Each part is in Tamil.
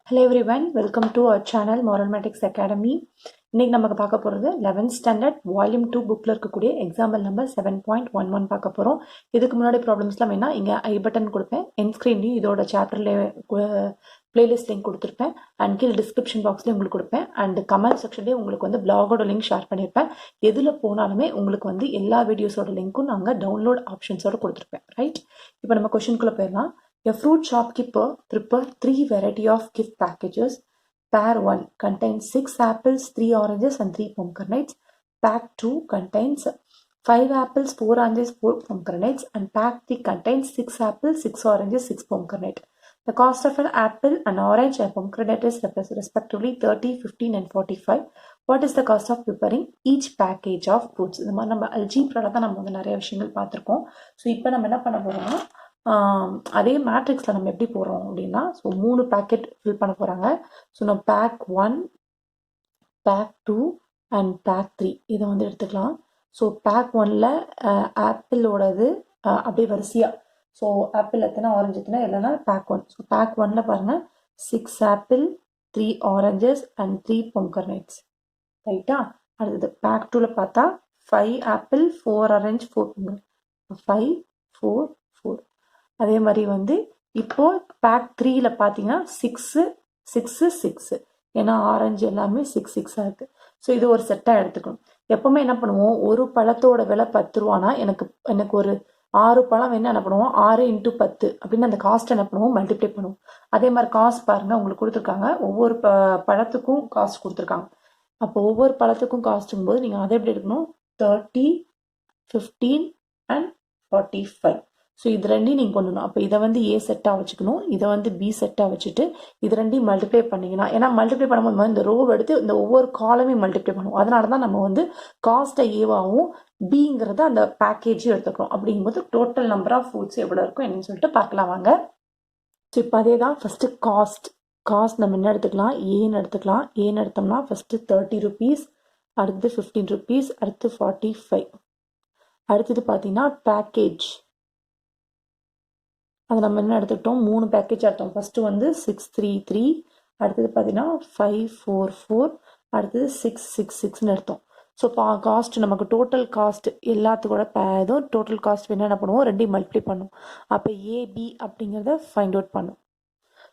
Hello everyone, welcome to our channel Moralmatics Academy. இன்னைக்கு நமக்கு பார்க்க போகிறது 11th ஸ்டாண்டர்ட் வால்யூம் 2 புக்கில் இருக்கக்கூடிய எக்ஸாம்பிள் நம்பர் 7.11 பார்க்க போகிறோம். இதுக்கு முன்னாடி ப்ராப்ளம்ஸ்லாம் வேணா இங்கே ஐ பட்டன் கொடுப்பேன், என் ஸ்க்ரீன்லையும் இதோட சாப்டர்ல பிளேலிஸ்ட் லிங்க் கொடுத்துருப்பேன் அண்ட் கீழே டிஸ்கிரிப்ஷன் பாக்ஸ்லேயும் உங்களுக்கு கொடுப்பேன் அண்ட் கமெண்ட் செக்ஷன்லேயே உங்களுக்கு வந்து பிளாகோட லிங்க் ஷேர் பண்ணியிருப்பேன். எதில் போனாலுமே உங்களுக்கு வந்து எல்லா வீடியோஸோட லிங்க்கும் நாங்கள் டவுன்லோட் ஆப்ஷன்ஸோட கொடுத்துருப்பேன். ரைட், இப்போ நம்ம கொஷின்குள்ளே போயிடலாம். A fruit shopkeeper prepared 3 variety of gift packages. Pair 1 contains 6 apples, 3 oranges and 3 pomegranates. Pack 2 contains 5 apples, 4 oranges, 4 pomegranates and pack 3 contains 6 apples, 6 oranges, 6 pomegranate. The cost of an apple, an orange and pomegranate is respectively 30, 15 and 45. What is the cost of preparing each package of fruits? இந்த மாதிரி நம்ம அல்ஜீப்ரால தான் நம்ம வந்து நிறைய விஷயங்கள் பார்த்துருக்கோம். ஸோ இப்போ நம்ம என்ன பண்ண போகிறோம்னா அதே மேட்ரிக்ஸில் நம்ம எப்படி போகிறோம் அப்படின்னா, ஸோ 3 பேக்கெட் ஃபில் பண்ண போகிறாங்க. ஸோ நம்ம பேக் 1, பேக் 2 அண்ட் பேக் 3 இதை வந்து எடுத்துக்கலாம். ஸோ பேக் 1ல் ஆப்பிளோடது அப்படியே வரிசையாக, ஸோ ஆப்பிள் எத்தனை, ஆரஞ்சு எத்தனை, இல்லைன்னா பேக் 1. ஸோ பேக் 1ல் பாருங்கள் 6 ஆப்பிள், 3 ஆரஞ்சஸ் அண்ட் 3 பொம்கர்னேட்ஸ். ரைட்டா? அடுத்தது பேக் 2ல் பார்த்தா 5 ஆப்பிள், 4 ஆரஞ்சு, 4 பொம்கர்னேட். 5, 4, 4. அதே மாதிரி வந்து இப்போ பேக் 3ல பார்த்தீங்கன்னா 6, 6, 6, ஏன்னா ஆரஞ்சு எல்லாமே 6, 6 இருக்கு. ஸோ இது ஒரு செட்டாக எடுத்துக்கணும். எப்பவுமே என்ன பண்ணுவோம், ஒரு பழத்தோட விலை 10 ரூபானா எனக்கு ஒரு 6 பழம் வேணும், என்ன பண்ணுவோம், 6 × 10 அப்படின்னு அந்த காஸ்ட் என்ன பண்ணுவோம், மல்டிப்ளை பண்ணுவோம். அதே மாதிரி காஸ்ட் பாருங்க உங்களுக்கு கொடுத்துருக்காங்க, ஒவ்வொரு பழத்துக்கும் காஸ்ட் கொடுத்துருக்காங்க. அப்போ ஒவ்வொரு பழத்துக்கும் காஸ்ட்டுங்கும் போது நீங்கள் அதை எப்படி எடுக்கணும், 30, 15 அண்ட் 45. ஸோ இது ரெண்டையும் நீங்கள் கொண்டு வரணும். அப்போ இதை வந்து ஏ செட்டாக வச்சுக்கணும், இதை வந்து பி செட்டாக வச்சுட்டு இது ரெண்டையும் மல்டிப்ளை பண்ணிங்கன்னா, ஏன்னா மல்டிப்ளை பண்ணும்போது இந்த ரோவை எடுத்து இந்த ஒவ்வொரு காலமையும் மல்டிப்ளை பண்ணுவோம். அதனால தான் நம்ம வந்து காஸ்ட்டை ஏவாகவும் பிங்கிறத அந்த பேக்கேஜும் எடுத்துக்கிறோம். அப்படிங்கும்போது டோட்டல் நம்பர் ஆஃப் ஃப்ரூட்ஸ் எவ்வளோ இருக்கும் என்னன்னு சொல்லிட்டு பார்க்கலாம் வாங்க. ஸோ இப்போ அதே தான் ஃபஸ்ட்டு காஸ்ட் நம்ம என்ன எடுத்துக்கலாம், ஏன்னு எடுத்துக்கலாம். ஏன்னு எடுத்தோம்னா ஃபஸ்ட்டு 30 rupees, அடுத்து 15 rupees, அடுத்து 45. அடுத்தது பார்த்தீங்கன்னா பேக்கேஜ், அது நம்ம என்ன எடுத்துக்கிட்டோம், 3 பேக்கேஜ் எடுத்தோம். ஃபஸ்ட்டு வந்து 633, அடுத்தது பார்த்தீங்கன்னா 544, அடுத்தது 666ன்னு எடுத்தோம். ஸோ காஸ்ட் நமக்கு டோட்டல் காஸ்ட் எல்லாத்துக்கூட இதுவும் டோட்டல் காஸ்ட் என்ன பண்ணுவோம், ரெண்டையும் மல்டிப்ளை பண்ணும். அப்போ ஏபி அப்படிங்கிறத ஃபைண்ட் அவுட் பண்ணும்.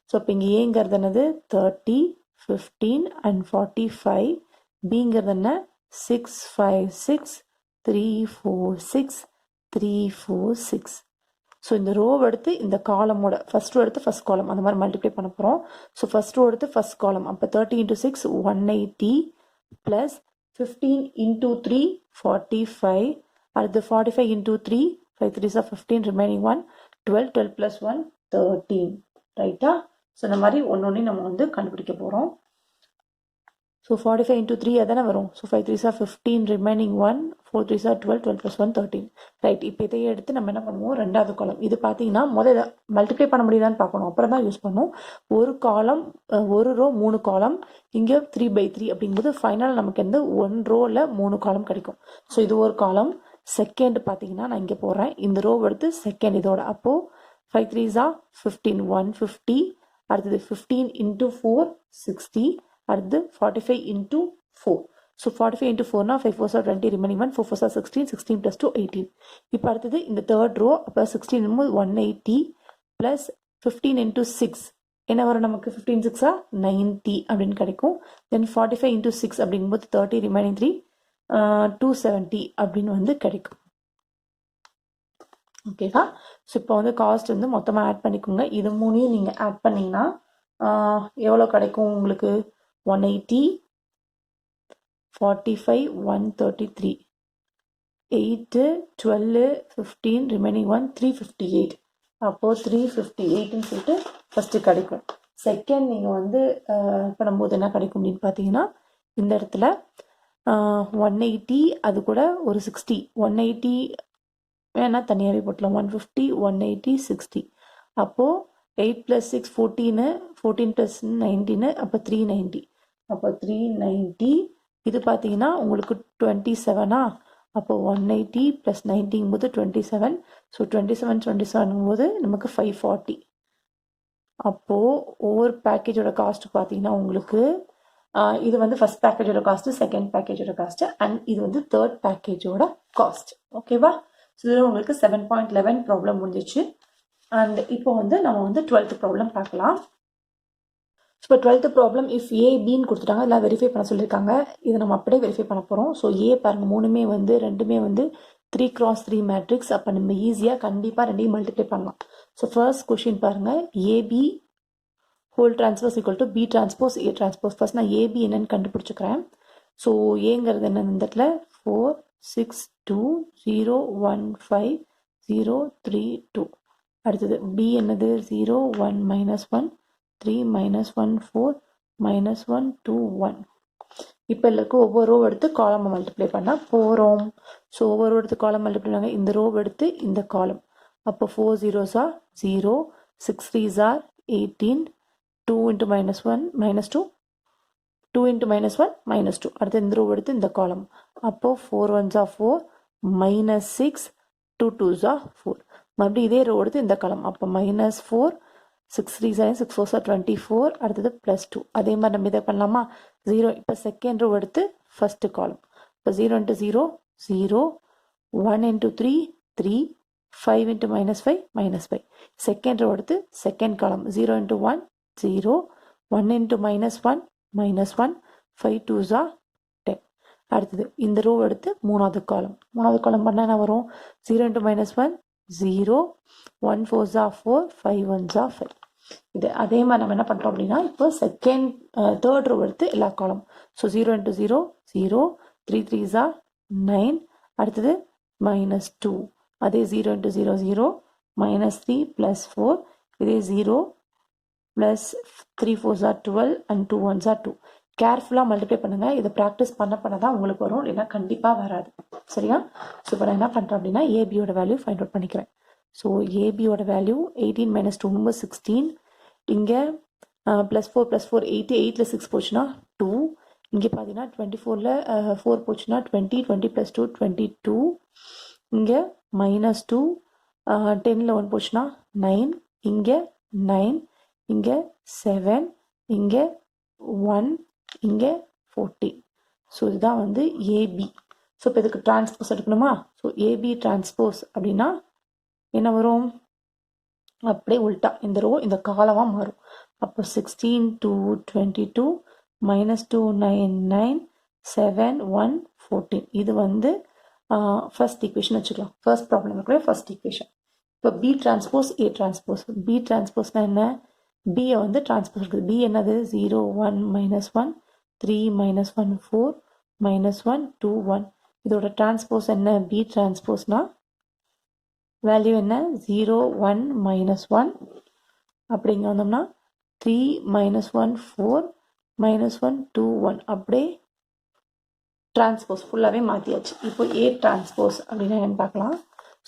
ஸோ இப்போ இங்கே ஏங்கிறது என்னது 30, 15 அண்ட் 45. பிங்கிறது என்ன 656, 346, 346. ஸோ இந்த ரோவை எடுத்து இந்த காலமோட ஃபர்ஸ்ட் ரோ எடுத்து ஃபர்ஸ்ட் காலம் அந்த மாதிரி மல்டிப்ளை பண்ண போகிறோம். ஸோ ஃபர்ஸ்ட் ரோ எடுத்து ஃபர்ஸ்ட் காலம், அப்போ 30 × 6 180 ப்ளஸ் 15 × 3 45, அடுத்து 45 × 3 5 3s are 15, remaining 1 12, 12 + 1 13. ரைட்டா? ஸோ இந்த மாதிரி ஒன்று நம்ம வந்து கண்டுபிடிக்க போகிறோம். ஸோ 45 × 3 அதானே வரும். So 5 3s are 15, remaining 1 4 3s are 12, 12 + 1 13. Right, இப்போ இதையே எடுத்து நம்ம என்ன பண்ணுவோம், ரெண்டாவது காலம். இது பார்த்தீங்கன்னா முதல்ல மல்டிப்ளை பண்ண முடியுதான்னு பார்க்கணும், அப்புறம் தான் யூஸ் பண்ணுவோம். ஒரு காலம், ஒரு ரோ 3 காலம், இங்கே 3/3 அப்படிங்கும்போது ஃபைனல் நமக்கு வந்து 1 ரோவில் 3 காலம் கிடைக்கும். ஸோ இது ஒரு காலம். செகண்ட் பார்த்தீங்கன்னா நான் இங்கே போடுறேன், இந்த ரோ எடுத்து செகண்ட் இதோட, அப்போது 5 3s are 15, 150, அடுத்தது 15 × 4 60, அடுத்து 45 × 4. So 45 × 4னா 5 4s are 20, remaining 1 4 4s are 16, 16 + 2 18. இப்போ அடுத்தது இந்த தேர்ட் ரோ, அப்போ 16 180 ப்ளஸ் 15 × 6 என்ன வரும் நமக்கு, 15 6 are 90 அப்படின்னு கிடைக்கும். தென் 45 × 6 அப்படிங்கும்போது 30, remaining 3 270 அப்படின்னு வந்து கிடைக்கும். ஓகேவா? ஸோ இப்போ வந்து காஸ்ட் வந்து மொத்தமாக ஆட் பண்ணிக்கோங்க. இது 3ஐயும் நீங்கள் ஆட் பண்ணிங்கன்னா எவ்வளோ கிடைக்கும் உங்களுக்கு, 180, 45, 133, 8, 12, 15, remaining 1 358. அப்போது 358ன்னு சொல்லிட்டு ஃபஸ்ட்டு கிடைக்கும். செகண்ட் நீங்கள் வந்து பண்ணும்போது என்ன கிடைக்கும் அப்படின்னு பார்த்தீங்கன்னா, இந்த இடத்துல 180 அது கூட ஒரு 60, 180 வேணால் தனியாகவே போட்டலாம், 150, 180, 60. அப்போது 8 + 6 14, 14 + 19, அப்போ 390. அப்போ 390. இது பார்த்தீங்கன்னா உங்களுக்கு 27. அப்போ 180 + 90 போது 27. ஸோ 27 27 போது நமக்கு 540. அப்போது ஒவ்வொரு பேக்கேஜோட காஸ்ட் பார்த்தீங்கன்னா உங்களுக்கு இது வந்து ஃபர்ஸ்ட் பேக்கேஜோட காஸ்ட்டு, செகண்ட் பேக்கேஜோட காஸ்ட்டு, அண்ட் இது வந்து தேர்ட் பேக்கேஜோட காஸ்ட். ஓகேவா? ஸோ இதில் உங்களுக்கு 7.11 ப்ராப்ளம் முடிஞ்சிச்சு. அண்ட் இப்போ வந்து நம்ம வந்து 12th ப்ராப்ளம் பார்க்கலாம். இப்போ 12th ப்ராப்ளம் இஃப் ஏ பின்னு கொடுத்துட்டாங்க, எல்லாம் வெரிஃபை பண்ண சொல்லியிருக்காங்க. இதை நம்ம அப்படியே வெரிஃபை பண்ண போகிறோம். ஸோ ஏ பாருங்கள், ரெண்டுமே வந்து 3x3 மேட்ரிக்ஸ். அப்போ நம்ம ஈஸியாக கண்டிப்பாக ரெண்டையும் மல்டிப்ளை பண்ணலாம். ஸோ ஃபர்ஸ்ட் கொஷின் பாருங்கள், AB whole transpose equal to B transpose A transpose. First நான் ஏபி என்னன்னு கண்டுபிடிச்சிக்கிறேன். ஸோ ஏங்கிறது என்ன, இந்த இடத்துல 4 6 2 0 1 5 0 3 2. அடுத்தது பி என்னது 0 1 -1 3 -1 4 -1 2 1. இப்போ எல்லாருக்கு ஒவ்வொரு ரோ எடுத்து காலம் மல்டிப்ளை பண்ண போகிறோம். ஸோ ஒவ்வொரு ரோ எடுத்து காலம் மல்டிப்ளை பண்ணாங்க, இந்த ரோ எடுத்து இந்த காலம். அப்போ 4 zeros are 0, 6 3s are 18, 2 into -1 -2, 2 into -1 -2. அடுத்து இந்த ரோ எடுத்து இந்த காலம். அப்போ 4 1s are 4, -6, 2 2s are 4. மறுபடியும் இதே ரோ எடுத்து இந்த காலம். அப்போ -4, 6 3s are 6 4s are 24. அடுத்தது +2. அதே மாதிரி நம்ம இதை பண்ணலாமா? 0. இப்போ செகண்ட் ரோ எடுத்து ஃபர்ஸ்ட் காலம். இப்போ 0 into 0 0, 1 into 3 3, 5 into -5 -5. Second row எடுத்து second column. 0 into 1 0, 1 into -1 -1, 5 2s are 10. அடுத்தது இந்த ரோ எடுத்து மூணாவது காலம். மூணாவது காலம் பண்ணால் என்ன வரும்? 0 into -1 0, 1 4s are 4, 5 1s are 5. இது அதே மாதிரி நம்ம என்ன பண்ணுறோம் அப்படின்னா, இப்போ தேர்ட் ரோ எடுத்து எல்லா காலம். So 0 into 0 0, 3 3s are 9. அடுத்தது -2. அதே 0 into 0 0, -3 +4. இதே 0 plus 3 4s are 12 and 2 1s are 2. கேர்ஃபுல்லாக மல்டிப்ளை பண்ணுங்கள். இதை ப்ராக்டிஸ் பண்ண தான் உங்களுக்கு வரும், இல்லைன்னா கண்டிப்பாக வராது. சரியா? ஸோ இப்போ நான் என்ன பண்ணுறேன் அப்படின்னா, ஏபியோட வேல்யூ ஃபைண்ட் அவுட் பண்ணிக்கிறேன். ஸோ ஏபியோட வேல்யூ 18 - 2 16. இங்கே +4 +4 8, 8ல் 6 போச்சுன்னா 2. இங்கே பார்த்தீங்கன்னா 24ல் 4 போச்சுன்னா 20, 20 + 2 22. இங்கே -2, 10ல் 1 போச்சுன்னா 9. இங்கே 9, இங்கே 7, இங்கே 1, இங்கே 14. ஸோ இதுதான் வந்து ஏபி. ஸோ இப்போ இதுக்கு டிரான்ஸ்போஸ் எடுக்கணுமா? ஸோ ஏபி டிரான்ஸ்போஸ் அப்படின்னா என்ன வரும்? அப்படியே உல்ட்டா இந்த ரோ இந்த காலமாக மாறும். அப்போ 16 2 22, -2 9 9, 7 1 14. இது வந்து ஃபர்ஸ்ட் ஈக்குவேஷன் வச்சுக்கலாம். ஃபர்ஸ்ட் ப்ராப்ளம் இருக்கிற ஃபர்ஸ்ட் ஈக்குவேஷன். இப்போ B transpose A transpose. B டிரான்ஸ்போஸ்னா என்ன? பியை வந்து டிரான்ஸ்போஸ் இருக்குது. பி என்னது? 0 1 -1, 3 -1 4, -1 2 1. இதோட டிரான்ஸ்போஸ் என்ன? பி டிரான்ஸ்போஸ்னா வேல்யூ என்ன? 0 1 -1. அப்படிங்க வந்தோம்னா 3 -1 4, -1 2 1. அப்படியே டிரான்ஸ்போஸ் ஃபுல்லாகவே மாற்றியாச்சு. இப்போ ஏ டிரான்ஸ்போஸ் அப்படின்னா என்னன்னு பார்க்கலாம்.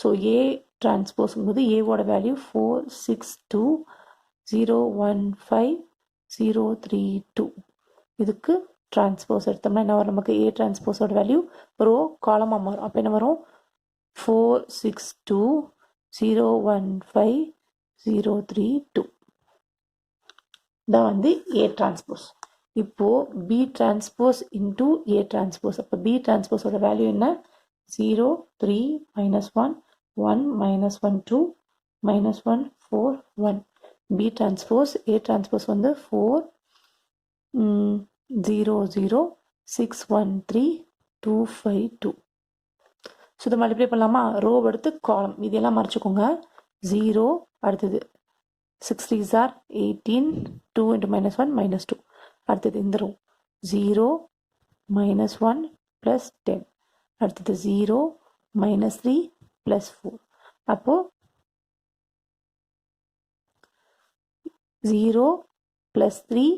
ஸோ ஏ டிரான்ஸ்போஸுங்கிறது ஏவோட வேல்யூ 4 6 2, 0 1 5, 0 3 2. இதுக்கு டிரான்ஸ்போஸ் எடுத்தோம்னா என்ன வரும்? நமக்கு ஏ டிரான்ஸ்போஸோட வேல்யூ ரோ காலமாக மாறும். அப்போ என்ன வரும்? 4 6 2, 0 1 5, 0 3 2. இதான் வந்து ஏ டிரான்ஸ்போஸ். இப்போ B transpose into A transpose. அப்போ பி டிரான்ஸ்போஸோட வேல்யூ என்ன? 0 3 -1 1 -1 2 -1 4 1. பி டிரான்ஸ்போஸ் ஏ டிரான்ஸ்போஸ் வந்து 4 0 0 6 1 3 2 5 2. ஸோ இதை மல்டிப்ளை பண்ணலாமா? ரோ எடுத்து காலம் இதெல்லாம் மறைச்சிக்கோங்க. 0 அடுத்தது 6 3s are 18, 2 into -1 -2. அடுத்தது இந்த ரோ 0 -1 + 10. அடுத்தது 0 -3 + 4. அப்போ 0 + 3.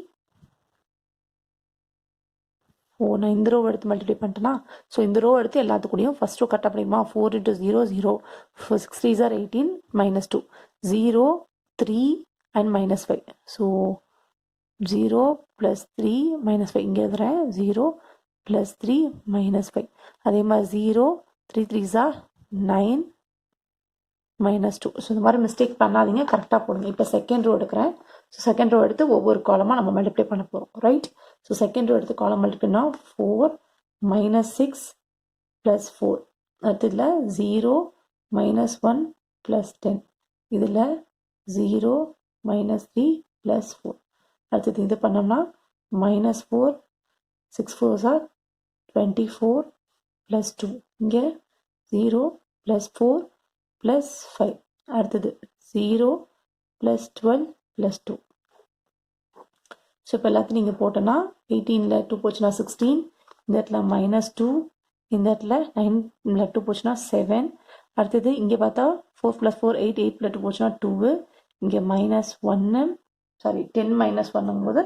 நான் இந்த ரோ எடுத்து மல்டிப்ளை பண்ணிட்டேன்னா, ஸோ இந்த ரோ எடுத்து எல்லாத்துக்கூடையும் first row cut பண்ணிடுமா? 4 into 0 0, 6 3s are 18 -2, 0 3 and -5. So 0 + 3 -5 இங்கே எழுதுறேன். 0 + 3 -5. அதே மாதிரி 0 3 3s are 9, -2. ஸோ இந்த மாதிரி மிஸ்டேக் பண்ணாதீங்க, கரெக்டாக போடுங்க. இப்போ செகண்ட் ரோ எடுக்கிறேன். ஸோ செகண்ட் ரோ எடுத்து ஒவ்வொரு காலமாக நம்ம மல்டிப்ளை பண்ண போகிறோம், ரைட்? ஸோ செகண்ட் ரோ எடுத்து காலம் மல்டிப்ளைனா 4 -6 + 4. அடுத்ததில் 0 -1 + 10. இதில் 0 -3 + 4. அடுத்தது இது பண்ணோம்னா -4 6 4s are 24 + 2. இங்கே 0 + 4 + 5. அடுத்தது 0 + 12 + 2. ஸோ இப்போ எல்லாத்தையும் நீங்கள் போட்டோன்னா 18ல் 2 போச்சுன்னா 16, இந்த இடத்துல -2, இந்த இடத்துல 9ல் 2 போச்சுன்னா 7. அடுத்தது இங்கே பார்த்தா 4 + 4 8, 8 + 2 போச்சுன்னா 2. இங்கே -1, சாரி 10 -1 போது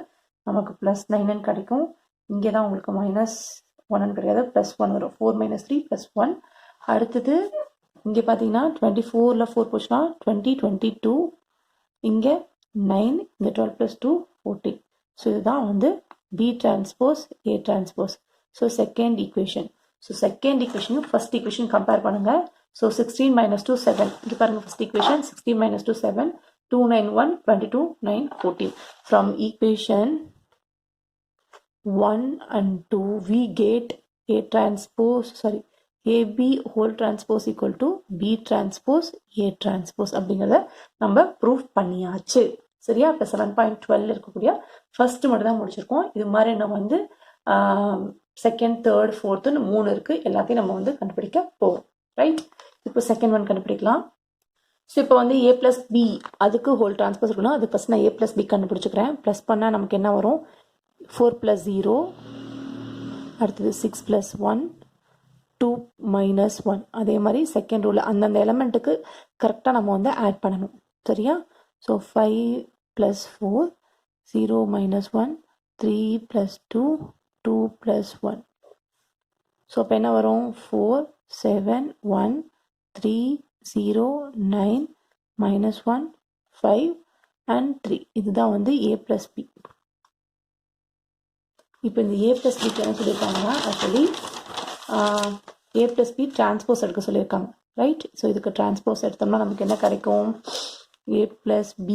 நமக்கு +9 கிடைக்கும். இங்கே தான் உங்களுக்கு -1 கிடையாது, +1 வரும். 4 - 3 + 1. அடுத்தது இங்கே பார்த்தீங்கன்னா 24ல் 4 போச்சுன்னா 20 22. இங்கே 9, இங்கே 12 + 2 14. ஸோ இதுதான் வந்து B transpose A transpose. So second equation. So second ஈக்குவேஷனும் ஃபர்ஸ்ட் ஈக்குவேஷன் கம்பேர் பண்ணுங்க. ஸோ 16 - 2 7. இங்கே பாருங்க first equation 16 - 2 7. 2 9 1 22 9 14. From equation 1 and 2 we get A transpose, sorry, AB whole transpose equal to B transpose A transpose அப்படிங்கிறத நம்ம ப்ரூஃப் பண்ணியாச்சு. சரியா? இப்போ 7.12 இருக்கக்கூடிய ஃபர்ஸ்ட் மட்டும் தான் முடிச்சிருக்கோம். இது மாதிரி நம்ம வந்து செகண்ட் தேர்ட் ஃபோர்த்துன்னு 3 இருக்கு. எல்லாத்தையும் நம்ம வந்து கண்டுபிடிக்க போகிறோம், ரைட்? இப்போ செகண்ட் ஒன் கண்டுபிடிக்கலாம். ஸோ இப்போ வந்து A + B அதுக்கு ஹோல் டிரான்ஸ்போஸ் இருக்கணும். அது ஃபர்ஸ்ட் நான் A + B கண்டுபிடிச்சிக்கிறேன். ப்ளஸ் பண்ணால் நமக்கு என்ன வரும்? 4 + 0, அடுத்தது 6 + 1, 2 - 1. அதே மாதிரி செகண்ட் ரூல் அந்தந்த எலமெண்ட்டுக்கு கரெக்டாக நம்ம வந்து ஆட் பண்ணணும், சரியா? ஸோ 5 + 4, 0 - 1, 3 + 2, 2 + 1. ஸோ அப்போ என்ன வரும்? 4 7 1 3 0 9 -1 5 and 3. இதுதான் வந்து A + B. இப்போ இந்த A + B என்ன சொல்லியிருக்காங்கன்னா ஆக்சுவலி A + B டிரான்ஸ்போஸ் எடுக்க சொல்லியிருக்காங்க, ரைட்? ஸோ இதுக்கு டிரான்ஸ்போஸ் எடுத்தோம்னா நமக்கு என்ன கிடைக்கும்? A + B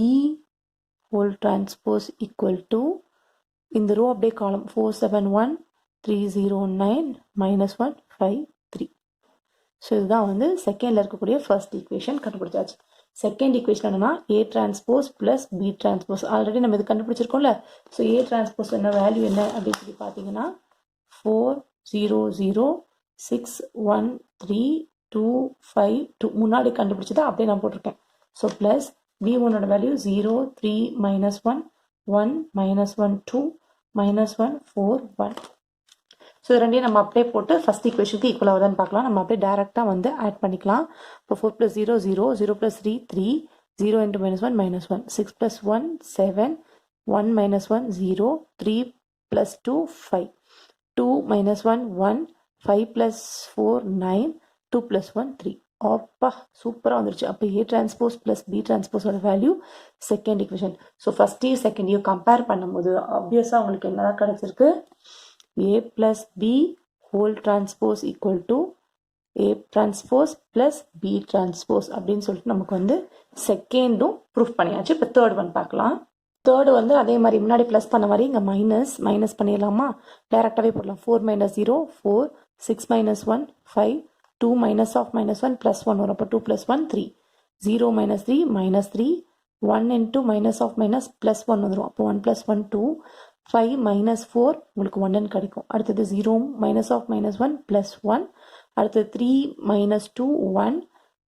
whole transpose equal to, இந்த ரோ அப்படியே காலம் 4 7 1 3 0 9 -1 5 3. ஸோ இதுதான் வந்து செகண்டில் இருக்கக்கூடிய ஃபர்ஸ்ட் ஈக்குவேஷன் கண்டுபிடிச்சாச்சு. செகண்ட் ஈக்குவேஷன் என்னன்னா A transpose + B transpose. Already நம்ம இது கண்டுபிடிச்சிருக்கோம்ல. ஸோ A டிரான்ஸ்போஸ் என்ன வேல்யூ என்ன அப்படின்னு சொல்லி பார்த்தீங்கன்னா 4 0 0 6 1 3 2 5 2. முன்னாடி கண்டுபிடிச்சதை அப்படியே நான் போட்டிருக்கேன். ஸோ ப்ளஸ் B1ஓட வேல்யூ 0 3 -1 1 -1 2 -1 4 1. ஸோ ரெண்டையும் நம்ம அப்படியே போட்டு ஃபர்ஸ்ட் ஈக்குவேஷனுக்கு ஈக்குவலாக வருதான்னு பார்க்கலாம். நம்ம அப்படியே டேரெக்டாக வந்து ஆட் பண்ணிக்கலாம். இப்போ 4 + 0 0, 0 + 3 3, 0 × -1 -1, 6 + 1 7, 1 -1 0, 3 + 2 5, 2 -1 1, 5 + 4 9, 2 + 1 3. அப்பா சூப்பராக வந்துருச்சு. அப்போ A டிரான்ஸ்போஸ் + B டிரான்ஸ்போஸோட வேல்யூ செகண்ட் ஈக்குவேஷன். ஸோ ஃபர்ஸ்ட்டையும் செகண்டையும் கம்பேர் பண்ணும்போது ஆப்வியஸாக உங்களுக்கு என்னதான் கிடைச்சிருக்கு? A + B whole transpose equal to A transpose + B transpose அப்படின்னு சொல்லிட்டு நமக்கு வந்து செகண்டும் ப்ரூஃப் பண்ணியாச்சு. இப்போ தேர்ட் ஒன் பார்க்கலாம். தேர்டு வந்து அதே மாதிரி முன்னாடி ப்ளஸ் பண்ண மாதிரி இங்கே மைனஸ் பண்ணிடலாமா? டைரெக்டாகவே போடலாம். 4 - 0 4, 6 - 1 5, 2 - of -1 +1 வரும். அப்போ 2 + 1 3, 0 - 3 -3, 1 × of +1 வந்துடும். அப்போ 1 + 1 2, 5 - 4 உங்களுக்கு 1 கிடைக்கும். அடுத்தது 0 - of -1 +1, அடுத்தது 3 - 2 1,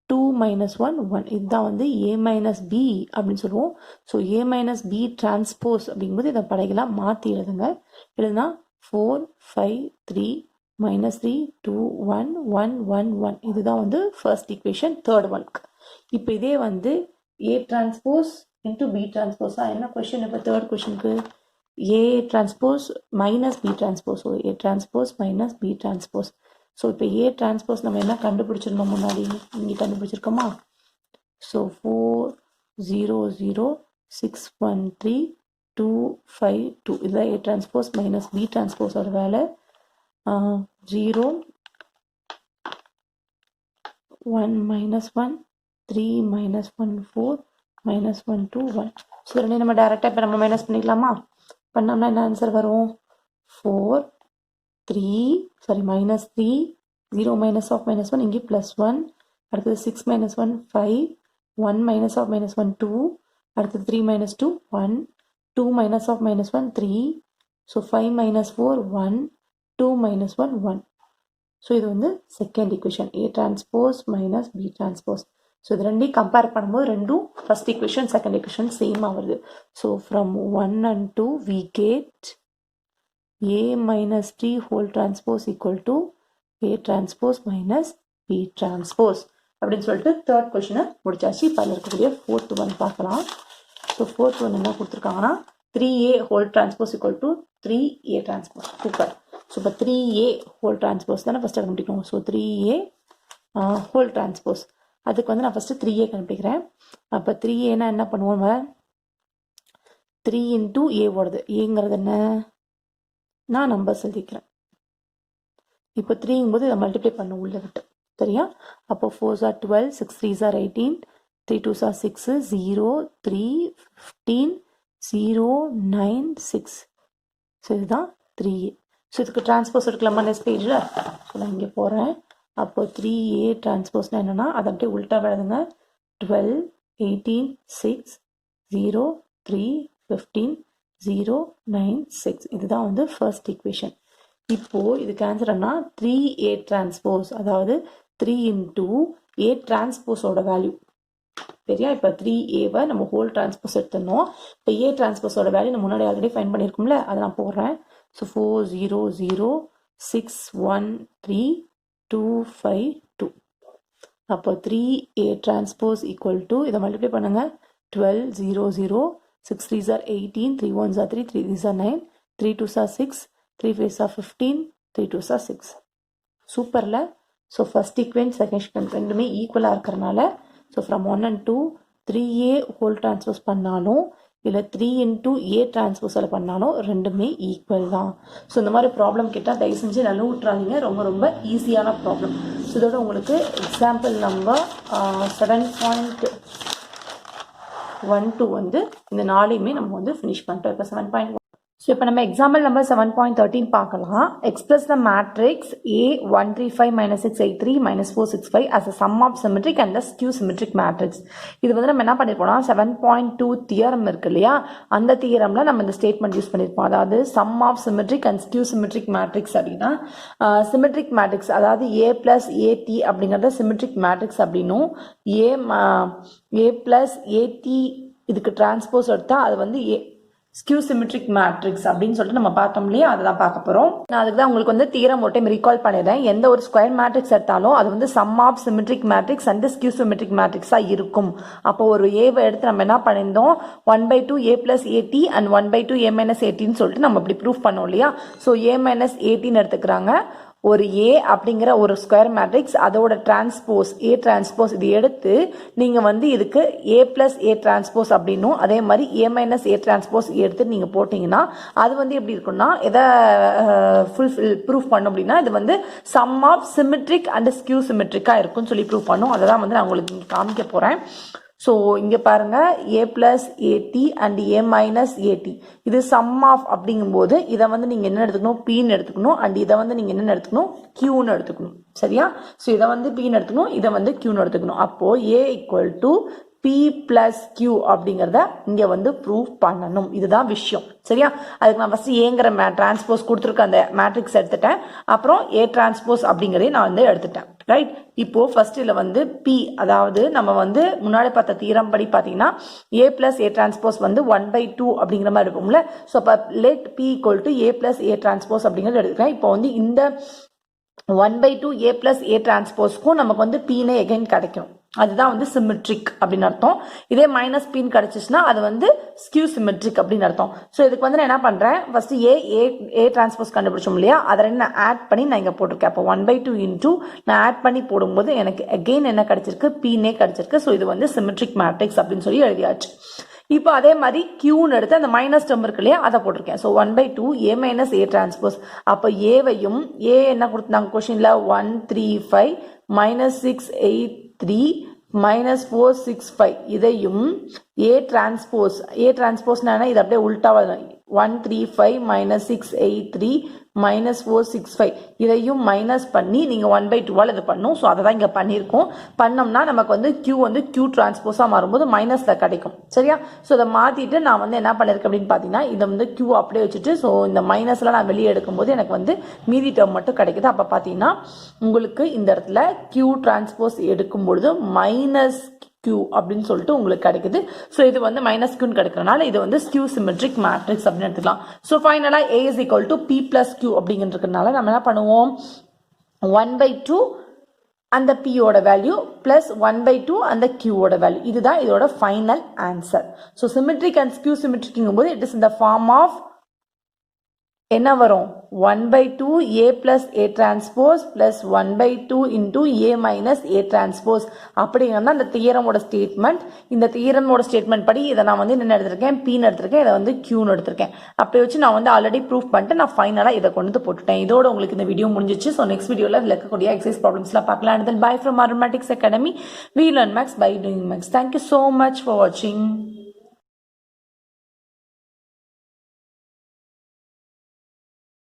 2 - 1 1. இதுதான் வந்து A - B அப்படின்னு சொல்லுவோம். ஸோ A - B டிரான்ஸ்போஸ் அப்படிங்கும்போது இதை படைகளாக மாற்றி எழுதுனா 4 5 3 -3 2 1 1 1 1. இதுதான் வந்து ஃபர்ஸ்ட் ஈக்குவேஷன் தேர்ட் ஒன்க்கு. இப்போ இதே வந்து A டிரான்ஸ்போஸ் × B டிரான்ஸ்போஸா என்ன கொஸ்டின்? இப்போ தேர்ட் கொஸ்டினுக்கு A transpose - B transpose. So A transpose - B transpose. So இப்போ A transpose நம்ம என்ன கண்டுபிடிச்சிருந்தோம் முன்னாடி? இங்கே கண்டுபிடிச்சிருக்கோமா? ஸோ 4 0 0 6 1 3 2 5 2. இதுதான் A transpose - B transpose வேலை. 0 1 - 1 3 minus 1 4 minus 1 2 1. ஸோ ரெண்டு நம்ம டேரெக்டாக இப்போ நம்ம மைனஸ் பண்ணிக்கலாமா? பண்ணோம்னா என்ன ஆன்சர் வரும்? 4 3 sorry minus 3 0 minus of minus 1 இங்கே plus 1. அடுத்தது 6 minus 1 5 1 minus of minus 1 2. அடுத்தது 3 minus 2 1 2 minus of minus 1 3. So 5 minus 4 1 2 minus 1 1. So இது வந்து second equation A transpose minus B transpose. So இது ரெண்டையும் கம்பேர் பண்ணும்போது ரெண்டும் ஃபர்ஸ்ட் ஈக்குவேஷன் செகண்ட் ஈக்குவேஷன் சேமாக வருது. So from 1 and 2 we get A minus T whole transpose equal to A transpose minus B transpose அப்படின்னு சொல்லிட்டு தேர்ட் கொஷனை முடிச்சாச்சு. இப்போ அதில் இருக்கக்கூடிய ஃபோர்த் ஒன் பார்க்கலாம். ஸோ ஃபோர்த் ஒன் என்ன கொடுத்துருக்காங்கன்னா 3A whole transpose equal to 3A transpose. Super. So இப்போ 3A whole transpose தானே ஃபஸ்ட்டு கண்டுபிடிக்கணும். ஸோ 3A whole transpose அதுக்கு வந்து நான் ஃபஸ்ட்டு 3A கண்டுபிடிக்கிறேன். அப்போ 3Aனா என்ன பண்ணுவோம்? 3 into A ஓடுது. ஏங்கிறது என்ன? நான் நம்பர்ஸ் எழுதிக்கிறேன். இப்போ 3ங்கும்போது இதை மல்டிப்ளை பண்ண உள்ள விட்டு சரியா? அப்போ 4s are 12 6 3s are 18 3 2s are 6 0 3 15 0 9 6. So இதுதான் 3A. ஸோ இதுக்கு டிரான்ஸ்போஸ் எடுக்கலாமா நெக்ஸ்ட் பேஜில்? ஸோ நான் இங்கே போகிறேன். அப்போ 3A டிரான்ஸ்போஸ்னால் என்னென்னா அதை அப்படியே உள்ட்டா எழுதுங்க. 12 18 6 0 3 15 0 9 6. இதுதான் வந்து ஃபர்ஸ்ட் ஈக்குவேஷன். இப்போது இதுக்கு ஆன்சர் என்ன? 3A டிரான்ஸ்போஸ், அதாவது 3 into A டிரான்ஸ்போஸோட வேல்யூ சரியா? இப்போ 3Aவை நம்ம ஹோல் டிரான்ஸ்போஸ் எடுத்துடணும். இப்போ A டிரான்ஸ்போஸோட வேல்யூ நம்ம முன்னாடி ஆல்ரெடி ஃபைன் பண்ணியிருக்கோம்ல, அதை நான் போடுறேன். ஸோ 4 0 0 6 1 3 2 5 2. அப்போ 3A டிரான்ஸ்போஸ் ஈக்குவல் டு இதை மல்டிப்ளை பண்ணுங்க. 12 0 0 6 3s are 18 3 1s are 3 3 3s are 9 3 2s are 6 3 5s are 15 3 2s are 6. சூப்பரில். So first equation second equation ரெண்டுமே ஈக்குவலாக இருக்கிறனால so from 1 and 2 3A whole transpose பண்ணாலும் இல்லை 3 into A டிரான்ஸ்போஸில் பண்ணாலும் ரெண்டுமே ஈக்குவல் தான். ஸோ இந்த மாதிரி ப்ராப்ளம் கேட்டால் தயவு செஞ்சு நல்லா விட்றாதீங்க. ரொம்ப ரொம்ப ஈஸியான ப்ராப்ளம். ஸோ இதோட உங்களுக்கு எக்ஸாம்பிள் நம்பர் 7.12 வந்து இந்த நாளையுமே நம்ம வந்து ஃபினிஷ் பண்ணிட்டோம். இப்போ 7.1. ஸோ இப்போ நம்ம எக்ஸாம்பிள் நம்பர் 7.13 பார்க்கலாம். Express the matrix A135 -683 -465 as a sum of symmetric and the skew symmetric matrix. இது வந்து நம்ம என்ன பண்ணிருப்போம்னா 7.2 தியரம் இருக்கு இல்லையா, அந்த தியரம்ல நம்ம இந்த ஸ்டேட்மெண்ட் யூஸ் பண்ணிருப்போம். அதாவது sum of symmetric and skew symmetric matrix அப்படின்னா சிமெட்ரிக் மேட்ரிக்ஸ், அதாவது A + AT அப்படிங்கிறத சிமெட்ரிக் மேட்ரிக்ஸ் அப்படின்னும், A + AT இதுக்கு டிரான்ஸ்போஸ் எடுத்தா அது வந்து ஸ்கியூ சிமெட்ரிக் மேட்ரிக்ஸ் அப்படின்னு சொல்லிட்டு நம்ம பார்த்தோம் இல்லையா, அதை தான் பார்க்க போகிறோம். நான் அதுக்கு தான் உங்களுக்கு வந்து தியரம் ஒரு டைம் ரீகால் பண்ணிடுறேன். எந்த ஒரு ஸ்கொயர் மேட்ரிக்ஸ் எடுத்தாலும் அது வந்து sum of symmetric matrix and skew symmetric மேட்ரிக்ஸாக இருக்கும். அப்போ ஒரு ஏவை எடுத்து நம்ம என்ன பண்ணியிருந்தோம், 1/2 A + AT அண்ட் 1/2 A - ATன்னு சொல்லிட்டு நம்ம இப்படி ப்ரூஃப் பண்ணோம் இல்லையா. ஸோ A - ATன்னு எடுத்துக்கிறாங்க. ஒரு A அப்படிங்கிற ஒரு ஸ்கொயர் மேட்ரிக்ஸ், அதோட டிரான்ஸ்போஸ் A டிரான்ஸ்போஸ் இது எடுத்து நீங்கள் வந்து இதுக்கு A + A டிரான்ஸ்போஸ் அப்படின்னும், அதே மாதிரி A - A டிரான்ஸ்போஸ் எடுத்து நீங்கள் போட்டிங்கன்னா அது வந்து எப்படி இருக்குன்னா எதை ப்ரூஃப் பண்ணும் அப்படின்னா இது வந்து sum of symmetric and skew சிமெட்ரிக்காக இருக்கும்னு சொல்லி ப்ரூஃப் பண்ணும். அதை தான் வந்து நான் உங்களுக்கு இங்கே காமிக்க போகிறேன். ஸோ இங்கே பாருங்க A + AT and A - AT இது சம் ஆஃப் அப்படிங்கும்போது இதை வந்து நீங்கள் என்ன எடுத்துக்கணும், Pன்னு எடுத்துக்கணும். அண்ட் இதை வந்து நீங்கள் என்ன எடுத்துக்கணும், Qன்னு எடுத்துக்கணும். சரியா? ஸோ இதை வந்து Pன்னு எடுத்துக்கணும், இதை வந்து Qன்னு எடுத்துக்கணும். அப்போ A = P + Q அப்படிங்கிறத இங்கே வந்து ப்ரூஃப் பண்ணணும். இதுதான் விஷயம். சரியா? அதுக்கு நான் ஃபஸ்ட்டு ஏங்கிற டிரான்ஸ்போஸ் கொடுத்துருக்க அந்த மேட்ரிக்ஸ் எடுத்துட்டேன். அப்புறம் A டிரான்ஸ்போஸ் அப்படிங்கிறதையும் நான் வந்து எடுத்துட்டேன். ரைட்? இப்போ ஃபர்ஸ்ட் இதில் வந்து P, அதாவது நம்ம வந்து முன்னாடி பார்த்த தீரம் படி பார்த்தீங்கன்னா A + A டிரான்ஸ்போஸ் வந்து 1/2 அப்படிங்கிற மாதிரி இருக்கும்ல. ஸோ அப்போ let P = A + A transpose அப்படிங்கிறது எடுத்துக்கிறேன். இப்போ வந்து இந்த 1/2 A + A டிரான்ஸ்போஸ்க்கும் நமக்கு வந்து Pனே எகைன் கிடைக்கும். அதுதான் வந்து சிமெட்ரிக் அப்படின்னு அர்த்தம். இதே -Pன்னு கிடைச்சிச்சுன்னா அது வந்து ஸ்கியூ சிமெட்ரிக் அப்படின்னு அர்த்தம். ஸோ இதுக்கு வந்து நான் என்ன பண்ணுறேன், ஃபர்ஸ்ட் A டிரான்ஸ்போஸ் கண்டுபிடிச்சோம் இல்லையா, அதை நான் ஆட் பண்ணி நான் இங்கே போட்டிருக்கேன். அப்போ 1/2 இன்டூ நான் ஆட் பண்ணி போடும்போது எனக்கு அகெயின் என்ன கிடைச்சிருக்கு, Pனே கிடைச்சிருக்கு. ஸோ இது வந்து சிமெட்ரிக் மேட்ரிக்ஸ் அப்படின்னு சொல்லி எழுதியாச்சு. இப்போ அதே மாதிரி Qன்னு எடுத்து அந்த மைனஸ் டேர்ம் இருக்கு இல்லையா, அதை போட்டிருக்கேன். So 1/2 A - A transpose. அப்போ ஏவையும் A என்ன கொடுத்தாங்க கொஸ்டின்ல 135 - 683 -465 இதையும் A டிரான்ஸ்போஸ் இது அப்படியே உல்டாவா 135 683 -465 இதையும் மைனஸ் பண்ணி நீங்கள் 1/2 இது பண்ணும். ஸோ அதை தான் இங்கே பண்ணியிருக்கோம். பண்ணோம்னா நமக்கு வந்து Q டிரான்ஸ்போஸாக மாறும்போது மைனஸில் கிடைக்கும். சரியா? ஸோ இதை மாற்றிட்டு நான் வந்து என்ன பண்ணியிருக்கேன் அப்படின்னு பார்த்தீங்கன்னா இதை வந்து Q அப்படியே வச்சுட்டு ஸோ இந்த மைனஸில் நான் வெளியே எடுக்கும்போது எனக்கு வந்து மீதி டேர்ம் மட்டும் கிடைக்குது. அப்போ பார்த்தீங்கன்னா உங்களுக்கு இந்த இடத்துல Q டிரான்ஸ்போஸ் எடுக்கும் பொழுது -Q அப்படின்னு சொல்லிட்டு உங்களுக்கு கிடைக்குது. ஸோ இது வந்து -Qன்னு கிடைக்கிறனால இது வந்து ஸ்கியூ சிமெட்ரிக் மேட்ரிக்ஸ் அப்படின்னு எடுத்துக்கலாம். ஸோ ஃபைனலாக A is equal to P plus Q அப்படிங்கிறதுனால நம்ம என்ன பண்ணுவோம் 1/2 அந்த P ஓட வேல்யூ பிளஸ் 1/2 அந்த Q ஓட வேல்யூ இதுதான் இதோட final answer. So symmetric and skew சிமெட்ரிக்குங்கும் போது இட் இஸ் இந்த ஃபார்ம் ஆஃப் என்ன வரும் 1/2 A plus A transpose plus 1/2 into A minus A transpose அப்படிங்கிறது அந்த தியரமோட ஸ்டேட்மெண்ட். இந்த தியரமோட ஸ்டேட்மெண்ட் படி இதை நான் வந்து என்ன எடுத்திருக்கேன் Pன்னு எடுத்திருக்கேன், இதை வந்து Qன்னு எடுத்திருக்கேன். அப்படி வச்சு நான் வந்து ஆல்ரெடி ப்ரூஃப் பண்ணிட்டு நான் ஃபைனலாக இதை கொண்டு போட்டுட்டேன். இதோட உங்களுக்கு இந்த வீடியோ முடிஞ்சிச்சு. ஸோ நெக்ஸ்ட் வீடியோவில் இருக்கக்கூடிய எக்ஸசைஸ் ப்ராப்ளம்ஸ்லாம் பார்க்கலாம். By from mathematics academy. We learn maths by doing maths. Thank you so much for watching.